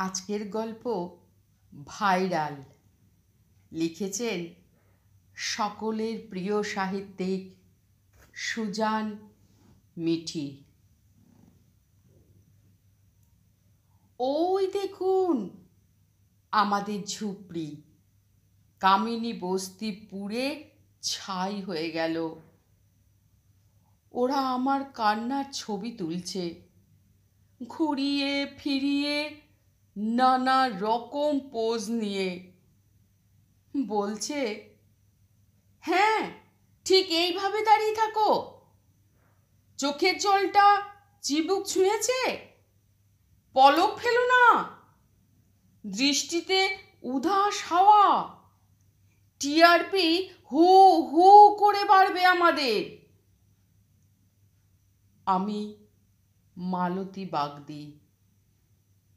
আজকের গল্প ভাইরাল। লিখেছেন সকলের প্রিয় সাহিত্যিক সুজান মিঠি। ওই দেখুন আমাদের ঝুপড়ি, কামিনী বস্তি পুড়ে ছাই হয়ে গেল। ওরা আমার কান্নার ছবি তুলছে, ঘুরিয়ে ফিরিয়ে নানা রকম পোজ নিয়ে। বলছে, হ্যাঁ ঠিক এইভাবে দাঁড়িয়ে থাকো, চোখের জলটা চিবুক ছুঁয়েছে, পলক ফেলো না, দৃষ্টিতে উদাস হাওয়া, টিআরপি হু হু করে বাড়বে আমাদের। আমি মালতী বাগদি,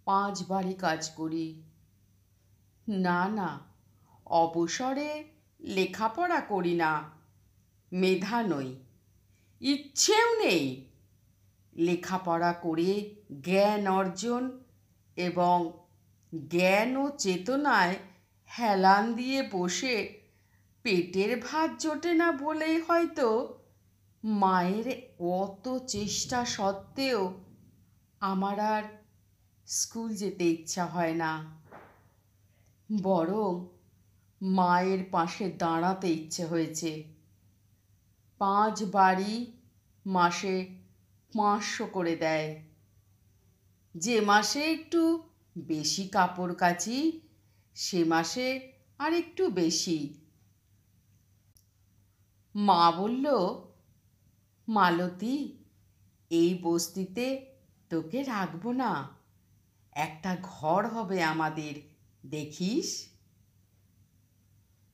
5 বাড়ি কাজ করি। না, অবসরে লেখাপড়া করি না, মেধা নই, ইচ্ছেও নেই। লেখাপড়া করে জ্ঞান অর্জন এবং জ্ঞান ও চেতনায় হেলান দিয়ে বসে পেটের ভাত জোটে না বলেই হয়তো মায়ের অত চেষ্টা সত্ত্বেও আমার আর স্কুল যেতে ইচ্ছা হয় না, বরং মায়ের পাশে দাঁড়াতে ইচ্ছে হয়েছে। 5 বাড়ি মাসে 500 করে দেয়। যে মাসে একটু বেশি কাপড় কাচি সে মাসে আর একটু বেশি। মা বলল, মালতী, এই বস্তিতে তোকে রাখবো না, একটা ঘর হবে আমাদের, দেখিস।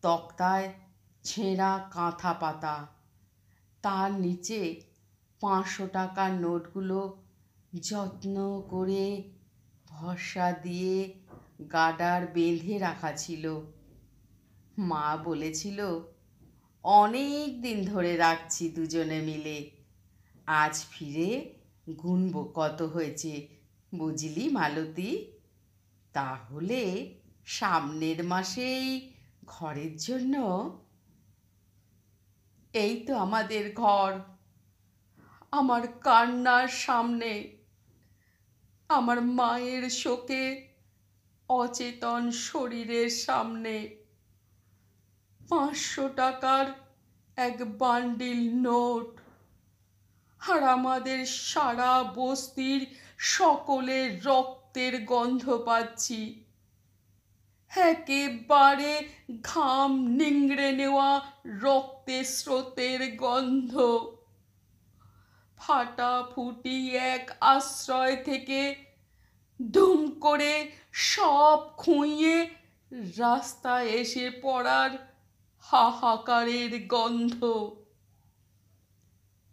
তক্তায় ছেঁড়া কাঁথা পাতা, তার নিচে 500 টাকার নোটগুলো যত্ন করে ভরসা দিয়ে গার্ডার বেঁধে রাখা ছিল। মা বলেছিল, অনেক দিন ধরে রাখছি দুজনে মিলে, আজ ফিরে গুনবো কত হয়েছে, বুঝলি মালতী? তাহলে সামনের মাসেই ঘরের জন্য। এই তো আমাদের ঘর, আমার কান্নার সামনে, আমার মায়ের শোকে অচেতন শরীরের সামনে। 500 টাকার এক বান্ডিল নোট, আর আমাদের সারা বস্তির সকলের রক্তের গন্ধ পাচ্ছি, একেবারে ঘাম নিংড়ে নেওয়া রক্তের স্রোতের গন্ধ। ফাটাফুটি এক আশ্রয় থেকে দুম করে সব খুঁইয়ে রাস্তায় এসে পড়ার হাহাকারের গন্ধ।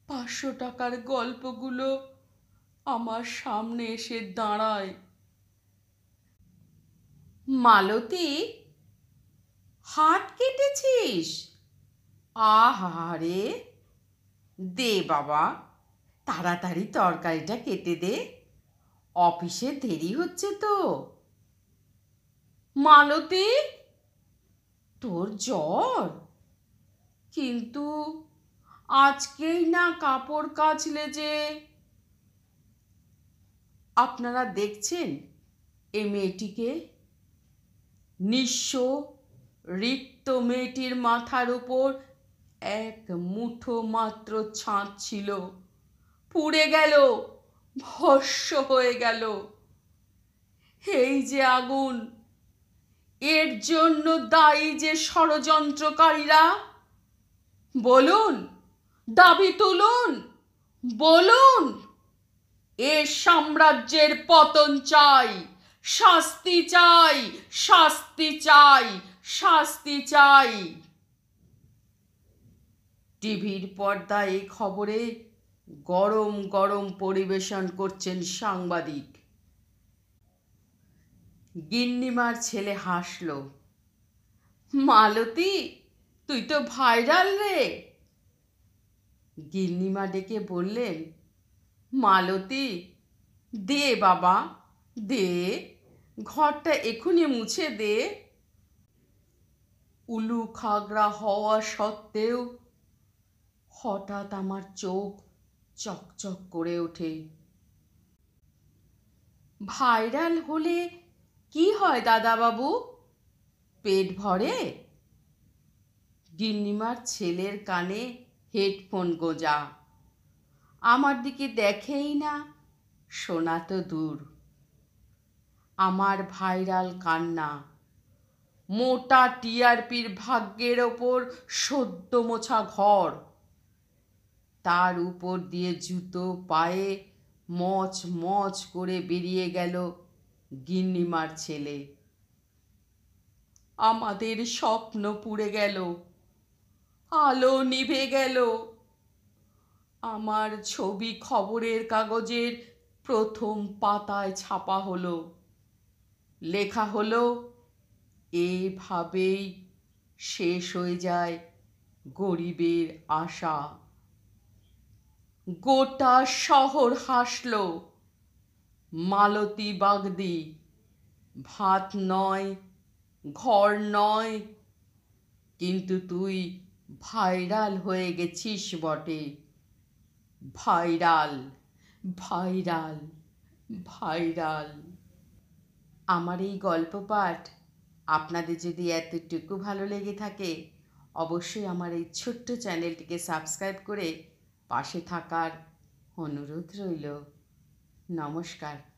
500 টাকার গল্পগুলো আমার সামনে এসে দাঁড়ায়। মালতী, হাত কেটেছিস? আহারে, দে বাবা, তাড়াতাড়ি তরকারিটা কেটে দে, অফিসে দেরি হচ্ছে তো। মালতী, তোর জ্বর? কিন্তু আজকেই না কাপড় কাচলে যে। আপনারা দেখছেন এই মেয়েটিকে? নিঃস্ব রিক্ত মেয়েটির মাথার উপর এক মুঠো মাত্র ছাদ ছিল, পুড়ে গেল, ভস্ম হয়ে গেল। এই যে আগুন, এর জন্য দায়ী যে ষড়যন্ত্রকারীরা। বলুন, দাবি তুলুন, বলুন, এ সাম্রাজ্যের পতন চাই, শাস্তি চাই, শাস্তি চাই, শাস্তি চাই। টিভির পর্দায় এই খবরে গরম গরম পরিবেশন করছেন সাংবাদিক। গিন্নিমার ছেলে হাসল। মালতী, তুই তো ভাইরাল রে। গিন্নিমা ডেকে বললেন, মালতী, দে বাবা, দে, ঘরটা এখুনি মুছে দে। উলু খাগড়া হওয়া সত্ত্বেও হঠাৎ আমার চোখ চকচক করে ওঠে। ভাইরাল হলে কি হয় দাদাবাবু? পেট ভরে? গিন্নিমার ছেলের কানে হেডফোন গোজা। আমার দিকে দেখেই না, শোনা তো দূর। আমার ভাইরাল কান্না, মোটা টিআরপির ভাগ্যের ওপর সদ্য মোছা ঘর, তার উপর দিয়ে জুতো পায়ে মচ মচ করে বেরিয়ে গেল গিন্নিমার ছেলে। আমাদের স্বপ্ন পুড়ে গেল, আলো নিভে গেল। আমার ছবি খবরের কাগজের প্রথম পাতায় ছাপা হলো। লেখা হলো, এভাবেই শেষ হয়ে যায় গরিবের আশা। গোটা শহর হাসল। মালতী বাগদি, ভাত নয়, ঘর নয়, কিন্তু তুই ভাইরাল হয়ে গেছিস বটে। Viral, viral, viral. আমার এই গল্প পাঠ আপনাদের যদি এতটুকু ভালো লেগে থাকে, অবশ্যই আমার এই ছোট্ট চ্যানেলটিকে সাবস্ক্রাইব করে পাশে থাকার অনুরোধ রইল। নমস্কার।